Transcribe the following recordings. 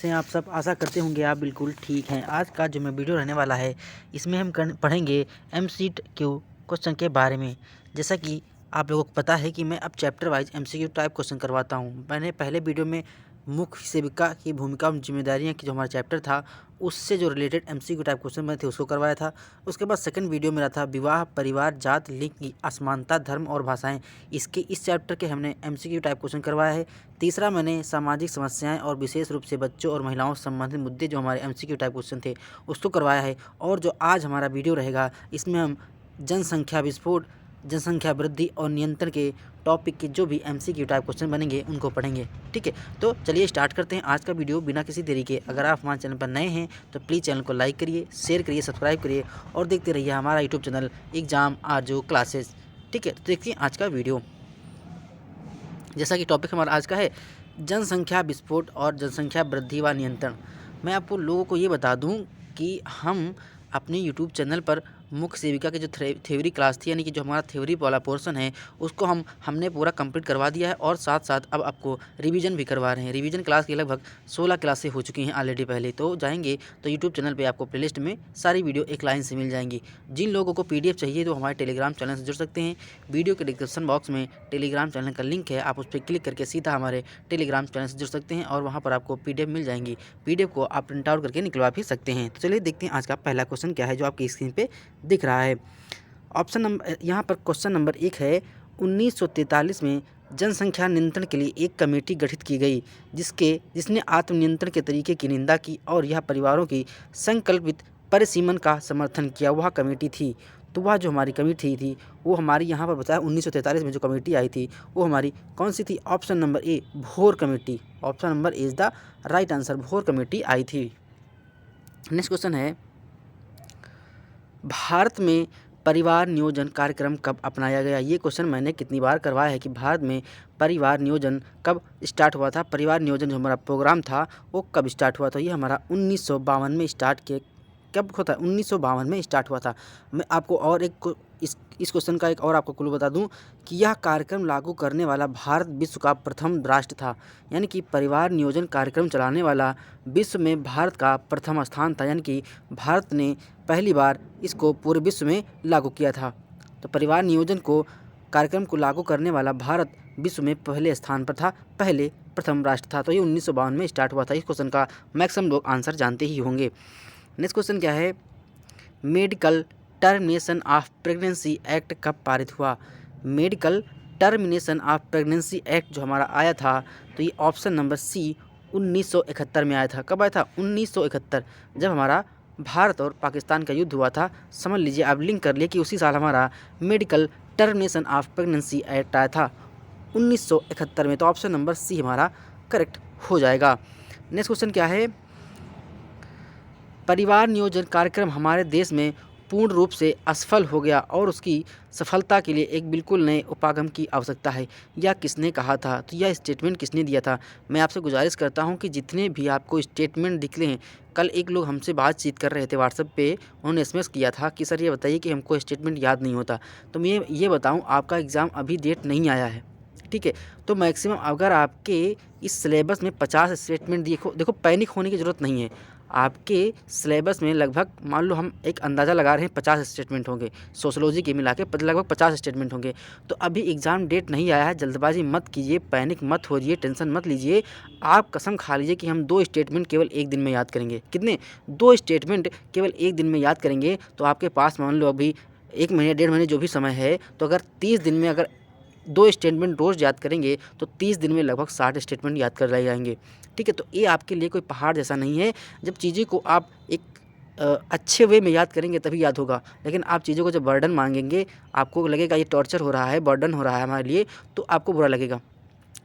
से आप सब आशा करते होंगे आप बिल्कुल ठीक हैं। आज का जो मैं वीडियो रहने वाला है इसमें हम पढ़ेंगे MCQ क्वेश्चन के बारे में। जैसा कि आप लोगों को पता है कि मैं अब chapter wise MCQ type question करवाता हूं। मैंने पहले वीडियो में मुख्य सेविका की भूमिका और जिम्मेदारियां की जो हमारा चैप्टर था उससे जो रिलेटेड MCQ टाइप क्वेश्चन बने थे उसको करवाया था। उसके बाद सेकंड वीडियो मेरा था विवाह, परिवार, जात, लिंग की असमानता, धर्म और भाषाएं। इस चैप्टर के हमने MCQ टाइप क्वेश्चन करवाया है। तीसरा मैंने सामाजिक समस्याएं और विशेष रूप से बच्चों और महिलाओं से संबंधित मुद्दे जो हमारे MCQ टाइप क्वेश्चन थे उसको करवाया है। और जो आज हमारा वीडियो रहेगा इसमें हम जनसंख्या विस्फोट, जनसंख्या वृद्धि और नियंत्रण के टॉपिक के जो भी MCQ टाइप क्वेश्चन बनेंगे उनको पढ़ेंगे। ठीक है, तो चलिए स्टार्ट करते हैं आज का वीडियो बिना किसी देरी के। अगर आप हमारे चैनल पर नए हैं तो प्लीज़ चैनल को लाइक करिए, शेयर करिए, सब्सक्राइब करिए और देखते रहिए हमारा यूट्यूब चैनल एग्जाम आरजू क्लासेस। ठीक है, तो देखिए आज का वीडियो। जैसा कि टॉपिक हमारा आज का है जनसंख्या विस्फोट और जनसंख्या वृद्धि व नियंत्रण। मैं आपको लोगों को ये बता दूं कि हम अपने यूट्यूब चैनल पर मुख्य सेविका की जो थ्योरी क्लास थी, यानी कि जो हमारा थ्योरी वाला पोर्शन है उसको हमने पूरा कंप्लीट करवा दिया है और साथ साथ अब आपको रिवीजन भी करवा रहे हैं। रिवीजन क्लास की लगभग 16 क्लासें हो चुकी हैं ऑलरेडी। पहले तो जाएंगे तो यूट्यूब चैनल पे आपको प्लेलिस्ट में सारी वीडियो एक लाइन से मिल जाएंगी। जिन लोगों को PDF चाहिए तो हमारे टेलीग्राम चैनल से जुड़ सकते हैं। वीडियो के डिस्क्रिप्शन बॉक्स में टेलीग्राम चैनल का लिंक है, आप उस पर क्लिक करके सीधा हमारे टेलीग्राम चैनल से जुड़ सकते हैं और वहाँ पर आपको PDF मिल जाएंगी। PDF को आप प्रिंट आउट करके निकलवा भी सकते हैं। तो चलिए देखते हैं आज का पहला क्वेश्चन क्या है जो आपकी स्क्रीन पे दिख रहा है। ऑप्शन नंबर यहाँ पर क्वेश्चन नंबर 1 है, 1943 में जनसंख्या नियंत्रण के लिए एक कमेटी गठित की गई जिसने आत्मनियंत्रण के तरीके की निंदा की और यह परिवारों की संकल्पित परिसीमन का समर्थन किया। वह कमेटी थी, तो वह जो हमारी कमेटी थी वो हमारी यहाँ पर बताया 1943 में जो कमेटी आई थी वो हमारी कौन सी थी? ऑप्शन नंबर ए, भोर committee. Option number A is the right answer, भोर कमेटी आई थी। नेक्स्ट क्वेश्चन है, भारत में परिवार नियोजन कार्यक्रम कब अपनाया गया? ये क्वेश्चन मैंने कितनी बार करवाया है कि भारत में परिवार नियोजन कब स्टार्ट हुआ था। परिवार नियोजन जो हमारा प्रोग्राम था वो कब स्टार्ट हुआ था? ये हमारा 1952 में स्टार्ट किया। कब होता है? 1952 में स्टार्ट हुआ था। मैं आपको और एक इस क्वेश्चन का एक और आपको क्लू बता दूं कि यह कार्यक्रम लागू करने वाला भारत विश्व का प्रथम राष्ट्र था। यानी कि परिवार नियोजन कार्यक्रम चलाने वाला विश्व में भारत का प्रथम स्थान था। यानी कि भारत ने पहली बार इसको पूरे विश्व में लागू किया था। तो परिवार नियोजन को कार्यक्रम को लागू करने वाला भारत विश्व में पहले स्थान पर था, पहले प्रथम राष्ट्र था। तो ये 1952 में स्टार्ट हुआ था। इस क्वेश्चन का मैक्सिमम लोग आंसर जानते ही होंगे। नेक्स्ट क्वेश्चन क्या है, medical termination of pregnancy act कब पारित हुआ? Medical termination of pregnancy act जो हमारा आया था तो ये ऑप्शन नंबर सी 1971 में आया था। कब आया था? 1971, जब हमारा भारत और पाकिस्तान का युद्ध हुआ था। समझ लीजिए, आप लिंक कर लिए कि उसी साल हमारा medical termination of pregnancy act आया था 1971 में। तो ऑप्शन नंबर सी हमारा करेक्ट हो जाएगा। नेक्स्ट क्वेश्चन क्या है, परिवार नियोजन कार्यक्रम हमारे देश में पूर्ण रूप से असफल हो गया और उसकी सफलता के लिए एक बिल्कुल नए उपागम की आवश्यकता है। यह किसने कहा था? तो यह स्टेटमेंट किसने दिया था? मैं आपसे गुजारिश करता हूं कि जितने भी आपको स्टेटमेंट दिखले हैं, कल एक लोग हमसे बातचीत कर रहे थे व्हाट्सएप पे, उन्होंने SMS किया था कि सर ये बताइए कि हमको स्टेटमेंट याद नहीं होता। तो मैं ये बताऊँ, आपका एग्ज़ाम अभी डेट नहीं आया है, ठीक है? तो मैक्सिमम अगर आपके इस सिलेबस में 50 स्टेटमेंट देखो पैनिक होने की ज़रूरत नहीं है। आपके सिलेबस में लगभग मान लो हम एक अंदाज़ा लगा रहे हैं 50 स्टेटमेंट होंगे, सोशोलॉजी के मिला के लगभग 50 स्टेटमेंट होंगे। तो अभी एग्ज़ाम डेट नहीं आया है, जल्दबाजी मत कीजिए, पैनिक मत होइए, टेंशन मत लीजिए। आप कसम खा लीजिए कि हम 2 स्टेटमेंट केवल एक दिन में याद करेंगे। कितने? 2 स्टेटमेंट केवल एक दिन में याद करेंगे। तो आपके पास मान लो अभी 1 महीने 1.5 महीने जो भी समय है, तो अगर 30 दिन में अगर 2 स्टेटमेंट रोज़ याद करेंगे तो 30 दिन में लगभग 60 स्टेटमेंट याद कर ले जाएंगे। ठीक है, तो ये आपके लिए कोई पहाड़ जैसा नहीं है। जब चीज़ें को आप एक अच्छे वे में याद करेंगे तभी याद होगा। लेकिन आप चीज़ों को जब बर्डन मांगेंगे, आपको लगेगा ये टॉर्चर हो रहा है, बर्डन हो रहा है हमारे लिए, तो आपको बुरा लगेगा।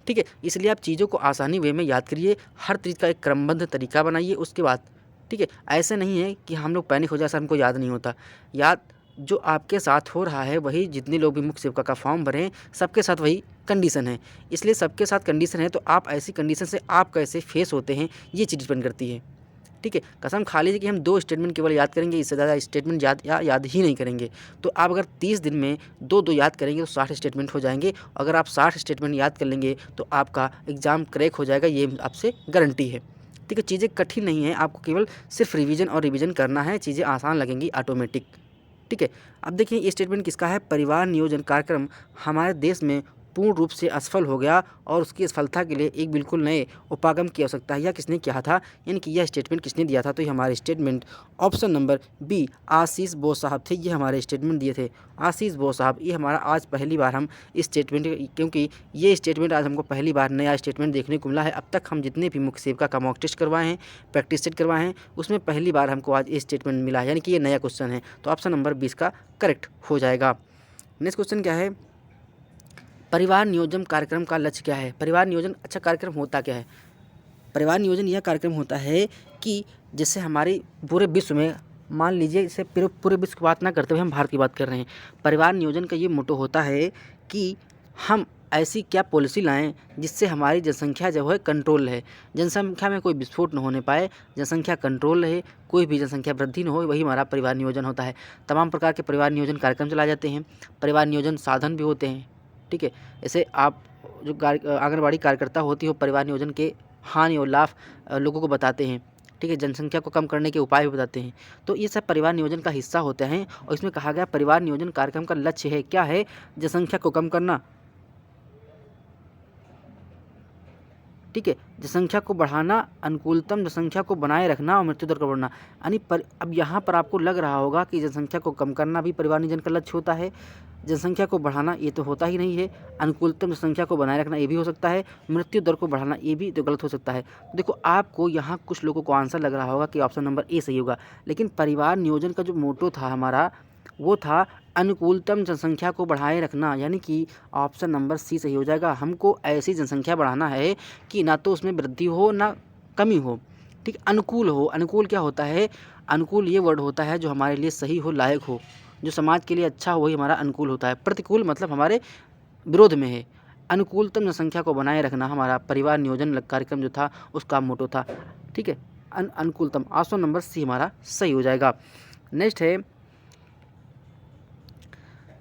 ठीक है, इसलिए आप चीज़ों को आसानी वे में याद करिए, हर चीज़ का एक क्रमबद्ध तरीका बनाइए उसके बाद। ठीक है, ऐसे नहीं है कि हम लोग पैनिक हो जाए, सर हमको याद नहीं होता। याद जो आपके साथ हो रहा है वही, जितने लोग भी मुख्य सेविका का फॉर्म भरें सबके साथ वही कंडीशन है। इसलिए सबके साथ कंडीशन है, तो आप ऐसी कंडीशन से आप कैसे फेस होते हैं ये चीज़ डिपेंड करती है। ठीक है, कसम खा लीजिए कि हम 2 स्टेटमेंट केवल याद करेंगे, इससे ज़्यादा स्टेटमेंट याद ही नहीं करेंगे। तो आप अगर 30 दिन में 2-2 याद करेंगे तो 60 स्टेटमेंट हो जाएंगे। अगर आप 60 स्टेटमेंट याद कर लेंगे तो आपका एग्ज़ाम क्रैक हो जाएगा, ये आपसे गारंटी है। ठीक है, चीज़ें कठिन नहीं है, आपको केवल सिर्फ रिवीजन और रिवीजन करना है, चीज़ें आसान लगेंगी ऑटोमेटिक। ठीक है, अब देखिए ये स्टेटमेंट किसका है। परिवार नियोजन कार्यक्रम हमारे देश में पूर्ण रूप से असफल हो गया और उसकी सफलता के लिए एक बिल्कुल नए उपागम की आवश्यकता है। यह किसने कहा था, यानी कि यह स्टेटमेंट किसने दिया था, तो ये हमारे स्टेटमेंट ऑप्शन नंबर बी आशीष बोस साहब थे। ये हमारे स्टेटमेंट दिए थे आशीष बोस साहब। ये हमारा आज पहली बार हम इस स्टेटमेंट, क्योंकि ये स्टेटमेंट आज हमको पहली बार नया स्टेटमेंट देखने को मिला है। अब तक हम जितने भी मुख्य सेवका का मॉक टेस्ट करवाए हैं, प्रैक्टिस सेट करवाए हैं, उसमें पहली बार हमको आज ये स्टेटमेंट मिला है, यानी कि ये नया क्वेश्चन है। तो ऑप्शन नंबर 20 का करेक्ट हो जाएगा। नेक्स्ट क्वेश्चन क्या है, परिवार नियोजन कार्यक्रम का लक्ष्य क्या है। परिवार नियोजन अच्छा कार्यक्रम होता क्या है। परिवार नियोजन यह कार्यक्रम होता है कि जैसे हमारे पूरे विश्व में, मान लीजिए जैसे पूरे विश्व की बात ना करते हुए हम भारत की बात कर रहे हैं, परिवार नियोजन का ये मोटो होता है कि हम ऐसी क्या पॉलिसी लाएं जिससे हमारी जनसंख्या जो है कंट्रोल रहे, जनसंख्या में कोई विस्फोट न होने पाए, जनसंख्या कंट्रोल रहे, कोई भी जनसंख्या वृद्धि न हो, वही हमारा परिवार नियोजन होता है। तमाम प्रकार के परिवार नियोजन कार्यक्रम चलाए जाते हैं, परिवार नियोजन साधन भी होते हैं। ठीक है, ऐसे आप जो आंगनबाड़ी कार्यकर्ता होती हो, परिवार नियोजन के हानि और लाभ लोगों को बताते हैं। ठीक है, जनसंख्या को कम करने के उपाय भी बताते हैं। तो ये सब परिवार नियोजन का हिस्सा होते हैं और इसमें कहा गया परिवार नियोजन कार्यक्रम का लक्ष्य है, क्या है, जनसंख्या को कम करना। ठीक है, जनसंख्या को बढ़ाना, अनुकूलतम जनसंख्या को बनाए रखना और मृत्यु दर को बढ़ना। यानी अब यहाँ पर आपको लग रहा होगा कि जनसंख्या को कम करना भी परिवार नियोजन का लक्ष्य होता है, जनसंख्या को बढ़ाना ये तो होता ही नहीं है, अनुकूलतम जनसंख्या को बनाए रखना ये भी हो सकता है, मृत्यु दर को बढ़ाना ये भी तो गलत हो सकता है। देखो आपको यहाँ कुछ लोगों को आंसर लग रहा होगा कि ऑप्शन नंबर ए सही होगा, लेकिन परिवार नियोजन का जो मोटो था हमारा वो था अनुकूलतम जनसंख्या को बढ़ाए रखना, यानी कि ऑप्शन नंबर सी सही हो जाएगा। हमको ऐसी जनसंख्या बढ़ाना है कि ना तो उसमें वृद्धि हो ना कमी हो। ठीक, अनुकूल हो। अनुकूल क्या होता है, अनुकूल ये वर्ड होता है जो हमारे लिए सही हो, लायक हो, जो समाज के लिए अच्छा हो, वही हमारा अनुकूल होता है। प्रतिकूल मतलब हमारे विरोध में है। अनुकूलतम जनसंख्या को बनाए रखना हमारा परिवार नियोजन कार्यक्रम जो था उसका मोटो था। ठीक है, अनुकूलतम, ऑप्शन नंबर सी हमारा सही हो जाएगा। नेक्स्ट है,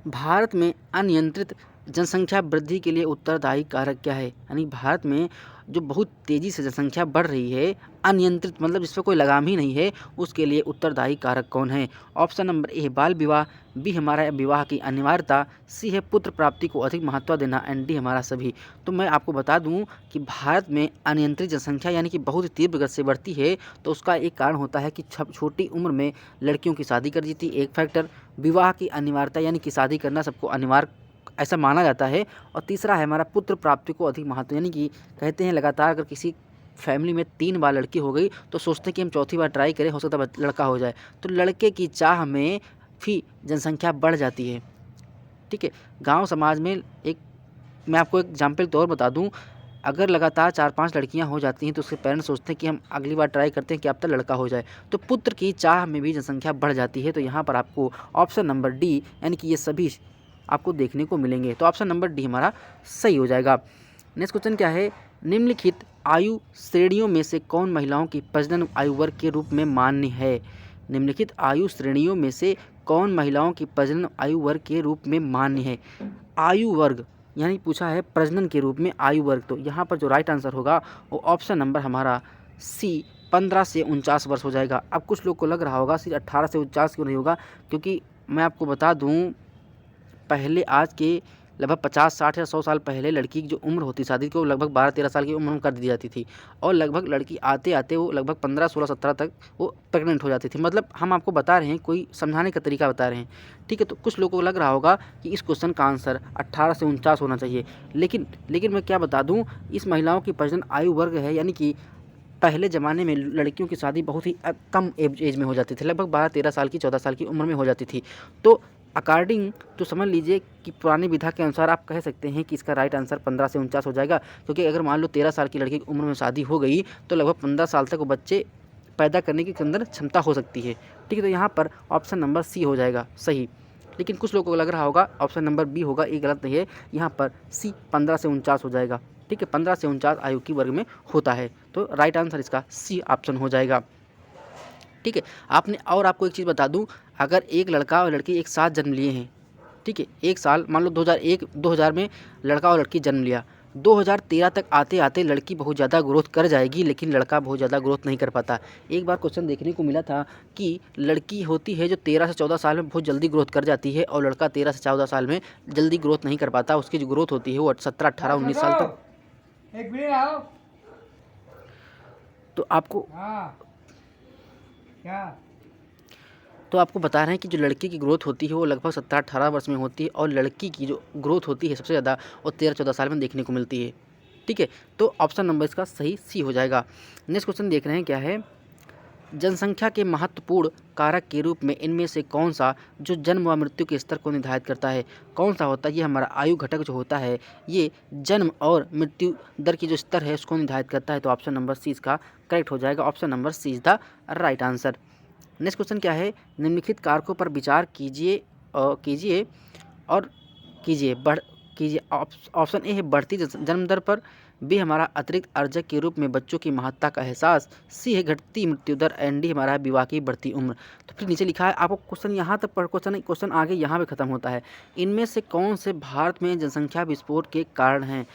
भारत में अनियंत्रित जनसंख्या वृद्धि के लिए उत्तरदायी कारक क्या है। यानी भारत में जो बहुत तेज़ी से जनसंख्या बढ़ रही है, अनियंत्रित मतलब जिस पर कोई लगाम ही नहीं है, उसके लिए उत्तरदायी कारक कौन है। ऑप्शन नंबर ए बाल विवाह, बी हमारा विवाह की अनिवार्यता, सी है पुत्र प्राप्ति को अधिक महत्व देना, एंड डी हमारा सभी। तो मैं आपको बता दूं कि भारत में अनियंत्रित जनसंख्या यानी कि बहुत तीव्र गति से बढ़ती है, तो उसका एक कारण होता है कि छोटी उम्र में लड़कियों की शादी कर दी थी, एक फैक्टर। विवाह की अनिवार्यता यानी कि शादी करना सबको अनिवार्य ऐसा माना जाता है। और तीसरा है हमारा पुत्र प्राप्ति को अधिक महत्व, यानी कि कहते हैं लगातार अगर किसी फैमिली में 3 बार लड़की हो गई तो सोचते हैं कि हम चौथी बार ट्राई करें, हो सकता है लड़का हो जाए। तो लड़के की चाह में भी जनसंख्या बढ़ जाती है। ठीक है, गांव समाज में एक मैं आपको एक एग्जाम्पल तौर बता दूं, अगर लगातार 4-5 लड़कियां हो जाती हैं तो उसके पेरेंट्स सोचते हैं कि हम अगली बार ट्राई करते हैं कि अब तक लड़का हो जाए। तो पुत्र की चाह में भी जनसंख्या बढ़ जाती है। तो यहाँ पर आपको ऑप्शन नंबर डी यानी कि ये सभी आपको देखने को मिलेंगे। तो ऑप्शन नंबर डी हमारा सही हो जाएगा। नेक्स्ट क्वेश्चन क्या है, निम्नलिखित आयु श्रेणियों में से कौन महिलाओं की प्रजनन आयु वर्ग के रूप में मान्य है। निम्नलिखित आयु श्रेणियों में से कौन महिलाओं की प्रजनन आयु वर्ग के रूप में मान्य है। आयु वर्ग यानी पूछा है प्रजनन के रूप में आयु वर्ग, तो यहाँ पर जो राइट आंसर होगा वो ऑप्शन नंबर हमारा सी 15 से 49 वर्ष हो जाएगा। अब कुछ लोग को लग रहा होगा सिर्फ 18 से 49 क्यों नहीं होगा, क्योंकि मैं आपको बता दूँ पहले आज के लगभग 50-60 या 100 साल पहले लड़की की जो उम्र होती शादी की वो लगभग 12-13 साल की उम्र में कर दी जाती थी, और लगभग लड़की आते आते वो लगभग 15-16-17 तक वो प्रेग्नेंट हो जाती थी। मतलब हम आपको बता रहे हैं, कोई समझाने का तरीका बता रहे हैं। ठीक है, तो कुछ लोगों को लग रहा होगा कि इस क्वेश्चन का आंसर 18 से 49 होना चाहिए, लेकिन मैं क्या बता दूँ, इस महिलाओं की प्रजनन आयु वर्ग है, यानी कि पहले ज़माने में लड़कियों की शादी बहुत ही कम एज में हो जाती थी, लगभग 12-13 साल की 14 साल की उम्र में हो जाती थी। तो अकॉर्डिंग तो समझ लीजिए कि पुरानी विधा के अनुसार आप कह सकते हैं कि इसका राइट आंसर 15 से 49 हो जाएगा, क्योंकि अगर मान लो 13 साल की लड़की की उम्र में शादी हो गई तो लगभग 15 साल तक वो बच्चे पैदा करने की अंदर क्षमता हो सकती है। ठीक है, तो यहाँ पर ऑप्शन नंबर सी हो जाएगा सही। लेकिन कुछ लोगों को लग रहा होगा ऑप्शन नंबर बी होगा, ये गलत नहीं है, यहाँ पर सी 15 से 49 हो जाएगा। ठीक है, 15 से 49 आयु की वर्ग में होता है, तो राइट आंसर इसका सी ऑप्शन हो जाएगा। ठीक है, आपको एक चीज़ बता दूं, अगर एक लड़का और लड़की एक साथ जन्म लिए हैं, ठीक है, एक साल मान लो 2000 में लड़का और लड़की जन्म लिया, 2013 तक आते आते लड़की बहुत ज़्यादा ग्रोथ कर जाएगी, लेकिन लड़का बहुत ज़्यादा ग्रोथ नहीं कर पाता। एक बार क्वेश्चन देखने को मिला था कि लड़की होती है जो 13 से 14 साल में बहुत जल्दी ग्रोथ कर जाती है, और लड़का 13 से 14 साल में जल्दी ग्रोथ नहीं कर पाता। उसकी जो ग्रोथ होती है वो 17, 18, 19 साल तक। एक मिनट आओ। तो आपको क्या तो आपको बता रहे हैं कि जो लड़की की ग्रोथ होती है वो लगभग 17-18 वर्ष में होती है, और लड़की की जो ग्रोथ होती है सबसे ज़्यादा वो 13-14 साल में देखने को मिलती है। ठीक है, तो ऑप्शन नंबर इसका सही सी हो जाएगा। नेक्स्ट क्वेश्चन देख रहे हैं क्या है। जनसंख्या के महत्वपूर्ण कारक के रूप में इनमें से कौन सा जो जन्म व मृत्यु के स्तर को निर्धारित करता है, कौन सा होता है? ये हमारा आयु घटक जो होता है ये जन्म और मृत्यु दर की जो स्तर है उसको निर्धारित करता है। तो ऑप्शन नंबर सी इसका करेक्ट हो जाएगा। Option number C is the right answer. Next question क्या है। निम्नलिखित कारकों पर विचार कीजिए और कीजिए। ऑप्शन ए है बढ़ती जन्म दर पर, बी हमारा अतिरिक्त अर्जक के रूप में बच्चों की महत्ता का एहसास, सी है घटती मृत्यु दर, एंड डी हमारा विवाह की बढ़ती उम्र। तो फिर नीचे लिखा है आपको क्वेश्चन यहाँ तक पढ़ क्वेश्चन आगे यहाँ पे खत्म होता है। इनमें से कौन से भारत में जनसंख्या विस्फोट के कारण हैं?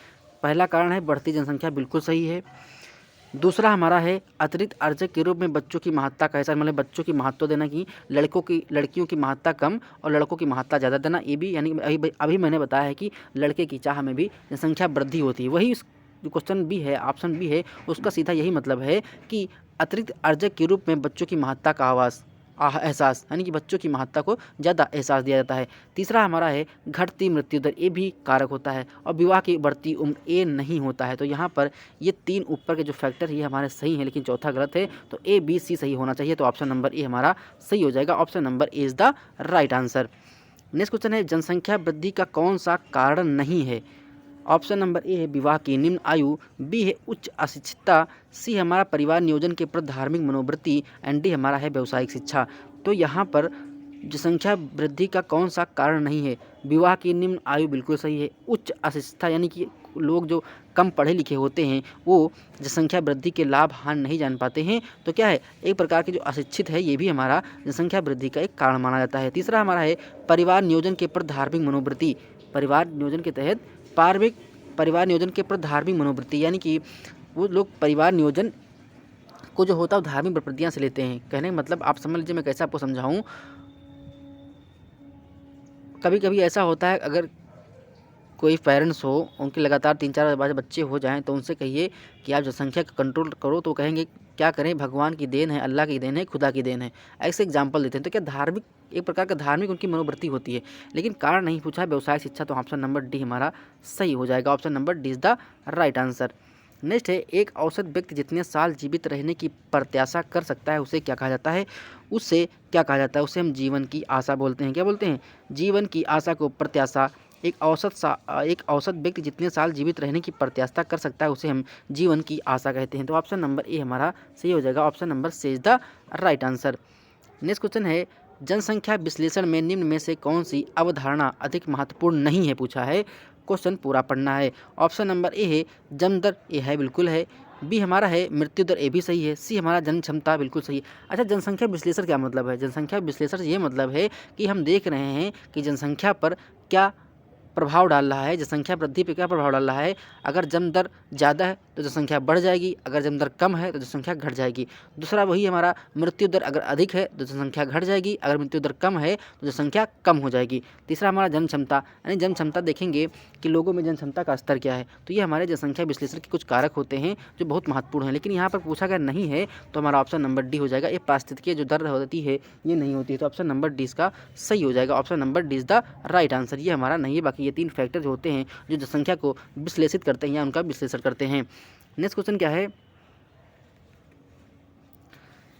पहला कारण है बढ़ती जनसंख्या, बिल्कुल सही है। दूसरा हमारा है अतिरिक्त अर्जक के रूप में बच्चों की महत्ता का एहसास, मतलब बच्चों की महत्व देना कि लड़कियों की महत्ता कम और लड़कों की महत्ता ज़्यादा देना। ये भी यानी अभी मैंने बताया है कि लड़के की चाह में भी जनसंख्या वृद्धि होती है। वही जो क्वेश्चन बी है, ऑप्शन बी है, उसका सीधा यही मतलब है कि अतिरिक्त अर्जक के रूप में बच्चों की महत्ता का एहसास, यानी कि बच्चों की महत्ता को ज़्यादा एहसास दिया जाता है। तीसरा हमारा है घटती मृत्यु दर, ये भी कारक होता है। और विवाह की बढ़ती उम्र, ये नहीं होता है। तो यहाँ पर ये तीन ऊपर के जो फैक्टर ये हमारे सही हैं, लेकिन चौथा गलत है। तो ए बी सी सही होना चाहिए। तो ऑप्शन नंबर ए हमारा सही हो जाएगा। Option number A is the right answer. Next question है जनसंख्या वृद्धि का कौन सा कारण नहीं है? ऑप्शन नंबर ए है विवाह की निम्न आयु, बी है उच्च अशिक्षितता, सी हमारा परिवार नियोजन के प्रति धार्मिक मनोवृत्ति, एंड डी हमारा है व्यावसायिक शिक्षा। तो यहाँ पर जनसंख्या वृद्धि का कौन सा कारण नहीं है? विवाह की निम्न आयु बिल्कुल सही है। उच्च अशिक्षितता यानी कि लोग जो कम पढ़े लिखे होते हैं वो जनसंख्या वृद्धि के लाभ हानि नहीं जान पाते हैं। तो क्या है, एक प्रकार के जो अशिक्षित है ये भी हमारा जनसंख्या वृद्धि का एक कारण माना जाता है। तीसरा हमारा है परिवार नियोजन के प्रति धार्मिक मनोवृत्ति। परिवार नियोजन के तहत परिवार नियोजन के प्रति धार्मिक मनोवृत्ति, यानी कि वो लोग परिवार नियोजन को जो होता है धार्मिक प्रवृत्तियाँ से लेते हैं। कहने का मतलब आप समझ लीजिए, मैं कैसे आपको समझाऊं। कभी कभी ऐसा होता है, अगर कोई पेरेंट्स हो, उनके लगातार 3-4 बच्चे हो जाएं, तो उनसे कहिए कि आप जनसंख्या का कंट्रोल करो, तो कहेंगे क्या करें, भगवान की देन है, अल्लाह की देन है, खुदा की देन है। ऐसे एग्जाम्पल देते हैं। तो क्या धार्मिक, एक प्रकार का धार्मिक उनकी मनोवृत्ति होती है, लेकिन कारण नहीं पूछा है व्यवसाय शिक्षा। तो ऑप्शन नंबर डी हमारा सही हो जाएगा। Option number D is the right answer. Next है एक औसत व्यक्ति जितने साल जीवित रहने की प्रत्याशा कर सकता है उसे क्या कहा जाता है? उसे क्या कहा जाता है? उसे हम जीवन की आशा बोलते हैं। क्या बोलते हैं? जीवन की आशा को प्रत्याशा। एक औसत व्यक्ति जितने साल जीवित रहने की प्रत्याशा कर सकता है उसे हम जीवन की आशा कहते हैं। तो ऑप्शन नंबर ए हमारा सही हो जाएगा। Option number C is the right answer. Next question है जनसंख्या विश्लेषण में निम्न में से कौन सी अवधारणा अधिक महत्वपूर्ण नहीं है? पूछा है, क्वेश्चन पूरा पढ़ना है। ऑप्शन नंबर ए है जन्म दर, ए है बिल्कुल है। बी हमारा है मृत्यु दर, ए भी सही है। सी हमारा जन क्षमता, बिल्कुल सही है। अच्छा, जनसंख्या विश्लेषण क्या मतलब है? जनसंख्या विश्लेषण ये मतलब है कि हम देख रहे हैं कि जनसंख्या पर क्या प्रभाव डाल रहा है, जनसंख्या वृद्धि पे क्या प्रभाव डाल रहा है। अगर जन्म दर ज़्यादा है तो जनसंख्या बढ़ जाएगी, अगर जन्म दर कम है तो जनसंख्या घट जाएगी। दूसरा वही हमारा मृत्यु दर अगर अधिक है तो जनसंख्या घट जाएगी, अगर मृत्यु दर कम है तो जनसंख्या कम हो जाएगी। तीसरा हमारा जन क्षमता, यानी जन क्षमता देखेंगे कि लोगों में जन क्षमता का स्तर क्या है। तो ये हमारे जनसंख्या विश्लेषण के कुछ कारक होते हैं जो बहुत महत्वपूर्ण हैं, लेकिन यहाँ पर पूछा गया नहीं है। तो हमारा ऑप्शन नंबर डी हो जाएगा। ये पारिस्थितिकी जो दर होती है ये नहीं होती है। तो ऑप्शन नंबर डी इसका सही हो जाएगा। Option number D is the right answer. ये हमारा नहीं है। बाकी ये 3 फैक्टर जो होते हैं जो जनसंख्या को विश्लेषित करते हैं या उनका विश्लेषण करते हैं। नेक्स्ट क्वेश्चन क्या है,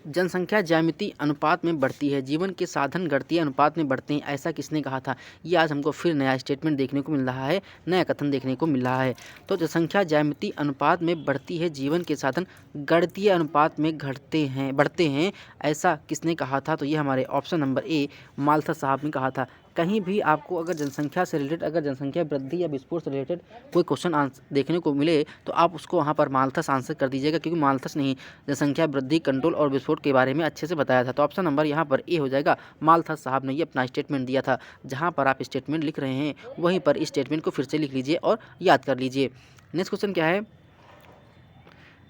जनसंख्या ज्यामिति अनुपात में बढ़ती है, जीवन के साधन घटती अनुपात में बढ़ते हैं, ऐसा किसने कहा था? ये आज हमको फिर नया स्टेटमेंट देखने को मिल रहा है, नया कथन देखने को मिल रहा है। तो जनसंख्या ज्यामिति अनुपात में बढ़ती है, जीवन के साधन गणितीय अनुपात में बढ़ते हैं, ऐसा किसने कहा था? तो ये हमारे ऑप्शन नंबर ए मालथा साहब ने कहा था। कहीं भी आपको अगर जनसंख्या से रिलेटेड, अगर जनसंख्या वृद्धि या विस्फोट से रिलेटेड कोई क्वेश्चन देखने को मिले तो आप उसको वहाँ पर माल्थस आंसर कर दीजिएगा, क्योंकि माल्थस ने जनसंख्या वृद्धि, कंट्रोल और विस्फोट के बारे में अच्छे से बताया था। तो ऑप्शन नंबर यहाँ पर ए हो जाएगा। माल्थस साहब ने ये अपना स्टेटमेंट दिया था। जहाँ पर आप स्टेटमेंट लिख रहे हैं वहीं पर इस स्टेटमेंट को फिर से लिख लीजिए और याद कर लीजिए। नेक्स्ट क्वेश्चन क्या है,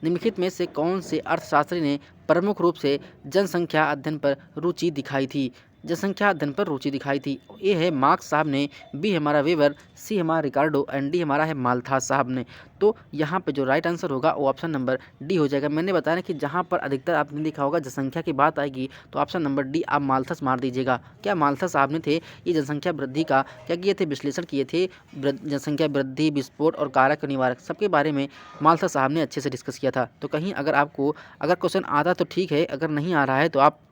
निम्नलिखित में से कौन से अर्थशास्त्री ने प्रमुख रूप से जनसंख्या अध्ययन पर रुचि दिखाई थी? जनसंख्या अध्ययन पर रुचि दिखाई थी। ए है मार्क्स साहब ने, बी हमारा वेबर, सी हमारा रिकार्डो एंड डी हमारा है माल्थस साहब ने। तो यहाँ पे जो राइट आंसर होगा वो ऑप्शन नंबर डी हो जाएगा। मैंने बताया कि जहाँ पर अधिकतर आपने देखा होगा जनसंख्या की बात आएगी तो ऑप्शन नंबर डी आप माल्थस मार दीजिएगा। क्या माल्थस साहब ने थे ये जनसंख्या वृद्धि का क्या किए थे, विश्लेषण किए थे। जनसंख्या वृद्धि, विस्फोट और कारक निवारक सबके बारे में माल्थस साहब ने अच्छे से डिस्कस किया था। तो कहीं अगर आपको अगर क्वेश्चन आता तो ठीक है, अगर नहीं आ रहा है तो आप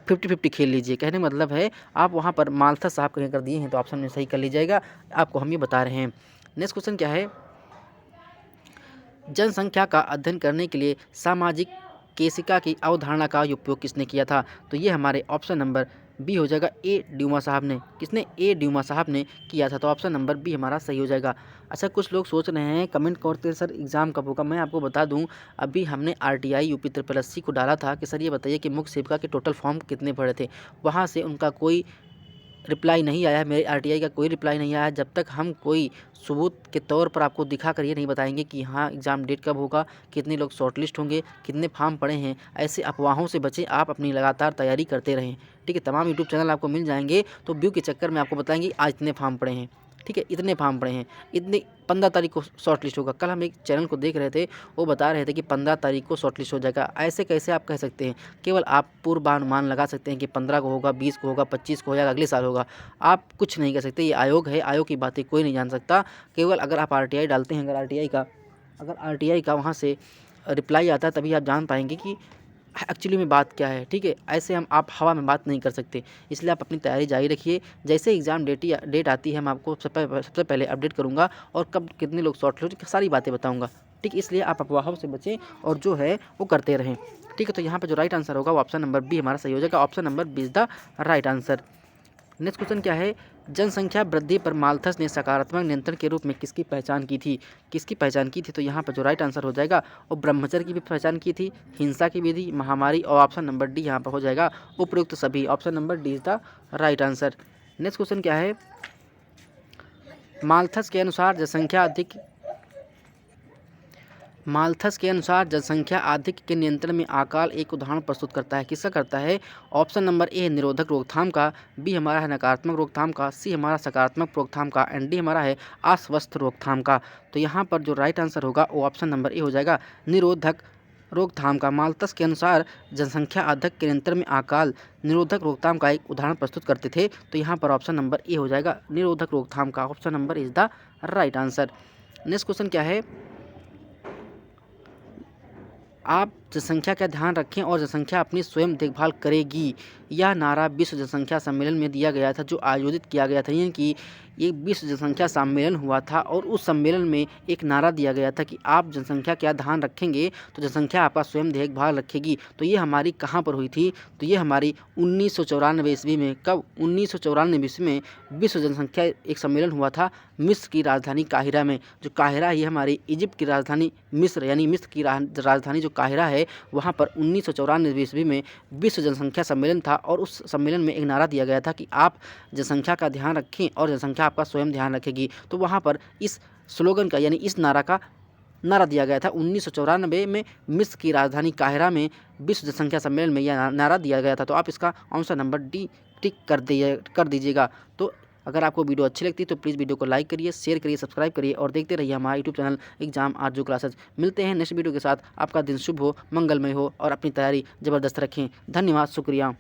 50-50 खेल लीजिए। कहने का मतलब है आप वहाँ पर माल्थस साहब कहीं कर दिए हैं तो ऑप्शन में सही कर लीजिएगा। आपको हम ये बता रहे हैं। नेक्स्ट क्वेश्चन क्या है, जनसंख्या का अध्ययन करने के लिए सामाजिक केशिका की अवधारणा का उपयोग किसने किया था? तो ये हमारे ऑप्शन नंबर बी हो जाएगा। ए ड्यूमा साहब ने। किसने? ए ड्यूमा साहब ने किया था। तो ऑप्शन नंबर बी हमारा सही हो जाएगा। अच्छा, कुछ लोग सोच रहे हैं कमेंट करते सर एग्ज़ाम कब होगा। मैं आपको बता दूं, अभी हमने RTI यूपी SSC को डाला था कि सर ये बताइए कि मुख्य सेविका के टोटल फॉर्म कितने भरे थे। वहाँ से उनका कोई रिप्लाई नहीं आया है, मेरे RTI का कोई रिप्लाई नहीं आया है। जब तक हम कोई सबूत के तौर पर आपको दिखा कर ये नहीं बताएंगे कि हाँ एग्ज़ाम डेट कब होगा, कितने लोग शॉर्टलिस्ट होंगे, कितने फॉर्म पड़े हैं, ऐसे अफवाहों से बचें। आप अपनी लगातार तैयारी करते रहें, ठीक है। तमाम यूट्यूब चैनल आपको मिल जाएंगे तो व्यू के चक्कर में आपको बताएंगे आज इतने फॉर्म पड़े हैं, ठीक है, इतने फॉर्म पड़े हैं, इतने 15 तारीख को शॉर्ट लिस्ट होगा। कल हम एक चैनल को देख रहे थे, वो बता रहे थे कि 15 तारीख को शॉर्ट लिस्ट हो जाएगा। ऐसे कैसे आप कह सकते हैं? केवल आप पूर्वानुमान लगा सकते हैं कि 15 को होगा, 20 को होगा, 25 को हो जाएगा, अगले साल होगा। आप कुछ नहीं कह सकते। ये आयोग है, आयोग की बातें कोई नहीं जान सकता। केवल अगर आप RTI डालते हैं, अगर RTI का वहाँ से रिप्लाई आता है तभी आप जान पाएंगे कि एक्चुअली में बात क्या है, ठीक है। ऐसे आप हवा में बात नहीं कर सकते, इसलिए आप अपनी तैयारी जारी रखिए। जैसे एग्ज़ाम डेट आती है मैं आपको सबसे पहले अपडेट करूँगा और कब कितने लोग शॉर्ट लिस्ट सारी बातें बताऊँगा, ठीक। इसलिए आप अफवाहों से बचें और जो है वो करते रहें, ठीक है। तो यहाँ पर जो राइट आंसर होगा वो ऑप्शन नंबर बी हमारा सही हो जाएगा। Option number B is the right answer. Next question क्या है, जनसंख्या वृद्धि पर माल्थस ने सकारात्मक नियंत्रण के रूप में किसकी पहचान की थी? किसकी पहचान की थी? तो यहाँ पर जो राइट आंसर हो जाएगा वो ब्रह्मचर्य की भी पहचान की थी, हिंसा की विधि, महामारी और ऑप्शन नंबर डी यहाँ पर हो जाएगा उपयुक्त सभी। Option number D is the right answer. Next question क्या है, माल्थस के अनुसार जनसंख्या आधिक्य के नियंत्रण में अकाल एक उदाहरण प्रस्तुत करता है। किसका करता है? ऑप्शन नंबर ए है निरोधक रोकथाम का, बी हमारा है नकारात्मक रोकथाम का, सी हमारा सकारात्मक रोकथाम का एंड डी हमारा है अस्वस्थ रोकथाम का। तो यहाँ पर जो राइट आंसर होगा वो ऑप्शन नंबर ए हो जाएगा, निरोधक रोकथाम का। माल्थस के अनुसार जनसंख्या आधिक्य के नियंत्रण में अकाल निरोधक रोकथाम का एक उदाहरण प्रस्तुत करते थे। तो यहाँ पर ऑप्शन नंबर ए हो जाएगा, निरोधक रोकथाम का। Option number is the right answer. Next question क्या है, आप जनसंख्या का ध्यान रखें और जनसंख्या अपनी स्वयं देखभाल करेगी। यह नारा विश्व जनसंख्या सम्मेलन में दिया गया था, जो आयोजित किया गया था, यानी कि ये विश्व जनसंख्या सम्मेलन हुआ था और उस सम्मेलन में एक नारा दिया गया था कि आप जनसंख्या का ध्यान रखेंगे तो जनसंख्या आपका स्वयं देखभाल रखेगी। तो ये हमारी कहाँ पर हुई थी? तो ये हमारी 1994 ईस्वी में। कब? 1994 ईस्वी में विश्व जनसंख्या एक सम्मेलन हुआ था मिस्र की राजधानी काहिरा में। जो काहिरा ये हमारी इजिप्ट की राजधानी मिस्र, यानी मिस्र की राजधानी जो काहिरा है, वहाँ पर 1994 ईस्वी में विश्व जनसंख्या सम्मेलन था और उस सम्मेलन में एक नारा दिया गया था कि आप जनसंख्या का ध्यान रखें और जनसंख्या आपका स्वयं ध्यान रखेगी। तो वहाँ पर इस स्लोगन का, यानी इस नारा दिया गया था 1994 में मिस्र की राजधानी काहिरा में विश्व जनसंख्या सम्मेलन में यह नारा दिया गया था। तो आप इसका आंसर नंबर डी टिक कर दीजिएगा। तो अगर आपको वीडियो अच्छी लगती है तो प्लीज़ वीडियो को लाइक करिए, शेयर करिए, सब्सक्राइब करिए और देखते रहिए हमारा यूट्यूब चैनल एग्जाम आरजू क्लासेज। मिलते हैं नेक्स्ट वीडियो के साथ। आपका दिन शुभ हो, मंगलमय हो और अपनी तैयारी ज़बरदस्त रखें। धन्यवाद, शुक्रिया।